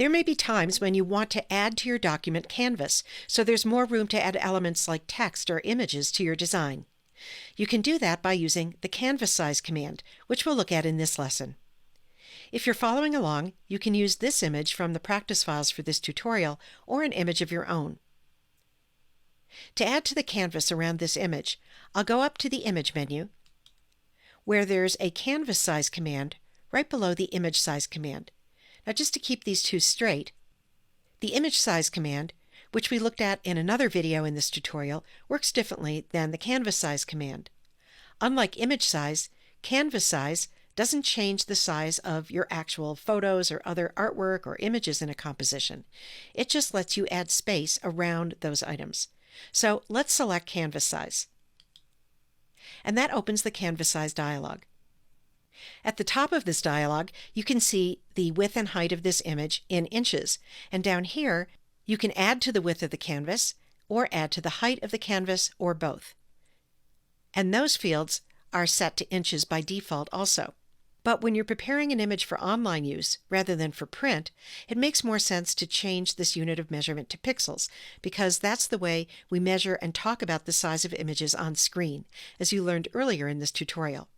There may be times when you want to add to your document canvas, so there's more room to add elements like text or images to your design. You can do that by using the canvas size command, which we'll look at in this lesson. If you're following along, you can use this image from the practice files for this tutorial or an image of your own. To add to the canvas around this image, I'll go up to the Image menu, where there's a canvas size command right below the image size command. Now, just to keep these two straight, the image size command, which we looked at in another video in this tutorial, works differently than the canvas size command. Unlike image size, canvas size doesn't change the size of your actual photos or other artwork or images in a composition. It just lets you add space around those items. So let's select canvas size. And that opens the canvas size dialog. At the top of this dialog, you can see the width and height of this image in inches. And down here, you can add to the width of the canvas or add to the height of the canvas or both. And those fields are set to inches by default also. But when you're preparing an image for online use rather than for print, it makes more sense to change this unit of measurement to pixels, because that's the way we measure and talk about the size of images on screen, as you learned earlier in this tutorial.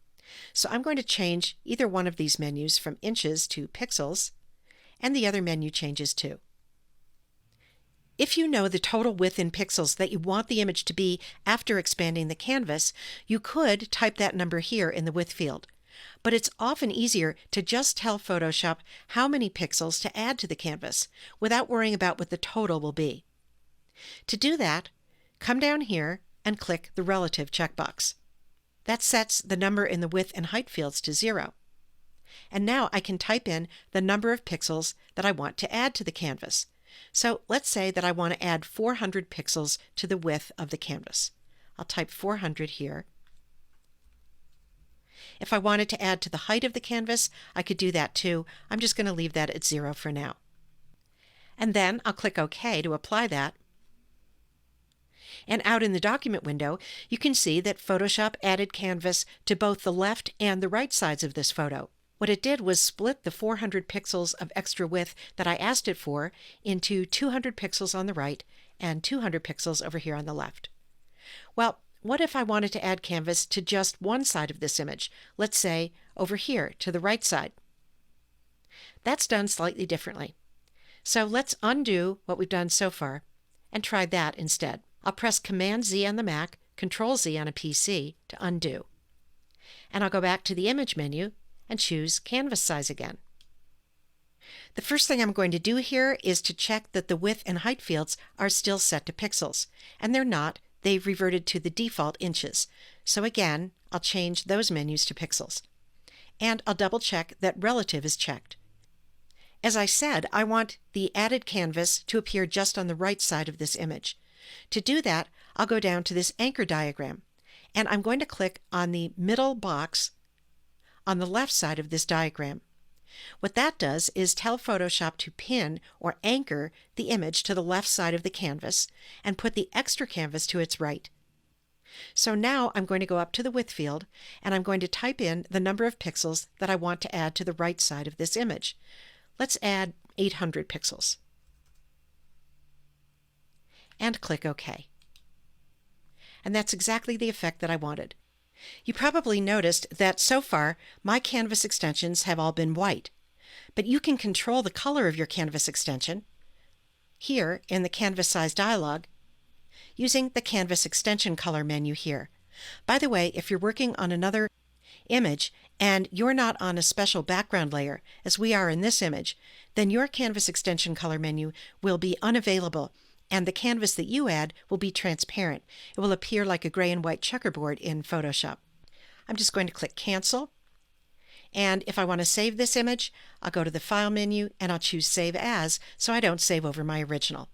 So I'm going to change either one of these menus from inches to pixels, and the other menu changes too. If you know the total width in pixels that you want the image to be after expanding the canvas, you could type that number here in the width field. But it's often easier to just tell Photoshop how many pixels to add to the canvas without worrying about what the total will be. To do that, come down here and click the Relative checkbox. That sets the number in the width and height fields to 0. And now I can type in the number of pixels that I want to add to the canvas. So let's say that I want to add 400 pixels to the width of the canvas. I'll type 400 here. If I wanted to add to the height of the canvas, I could do that too. I'm just going to leave that at 0 for now. And then I'll click OK to apply that. And out in the document window, you can see that Photoshop added canvas to both the left and the right sides of this photo. What it did was split the 400 pixels of extra width that I asked it for into 200 pixels on the right and 200 pixels over here on the left. Well, what if I wanted to add canvas to just one side of this image? Let's say over here to the right side. That's done slightly differently. So let's undo what we've done so far and try that instead. I'll press Command-Z on the Mac, Control-Z on a PC to undo. And I'll go back to the Image menu and choose Canvas Size again. The first thing I'm going to do here is to check that the width and height fields are still set to pixels. And they're not. They've reverted to the default inches. So again, I'll change those menus to pixels. And I'll double check that Relative is checked. As I said, I want the added canvas to appear just on the right side of this image. To do that, I'll go down to this anchor diagram, and I'm going to click on the middle box on the left side of this diagram. What that does is tell Photoshop to pin or anchor the image to the left side of the canvas and put the extra canvas to its right. So now I'm going to go up to the width field and I'm going to type in the number of pixels that I want to add to the right side of this image. Let's add 800 pixels. And click OK. And that's exactly the effect that I wanted. You probably noticed that so far my canvas extensions have all been white, but you can control the color of your canvas extension here in the Canvas Size dialog using the Canvas Extension Color menu here. By the way, if you're working on another image and you're not on a special background layer, as we are in this image, then your Canvas Extension Color menu will be unavailable, and the canvas that you add will be transparent. It will appear like a gray and white checkerboard in Photoshop. I'm just going to click Cancel. And if I want to save this image, I'll go to the File menu and I'll choose Save As so I don't save over my original.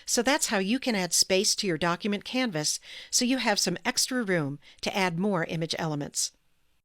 So that's how you can add space to your document canvas so you have some extra room to add more image elements.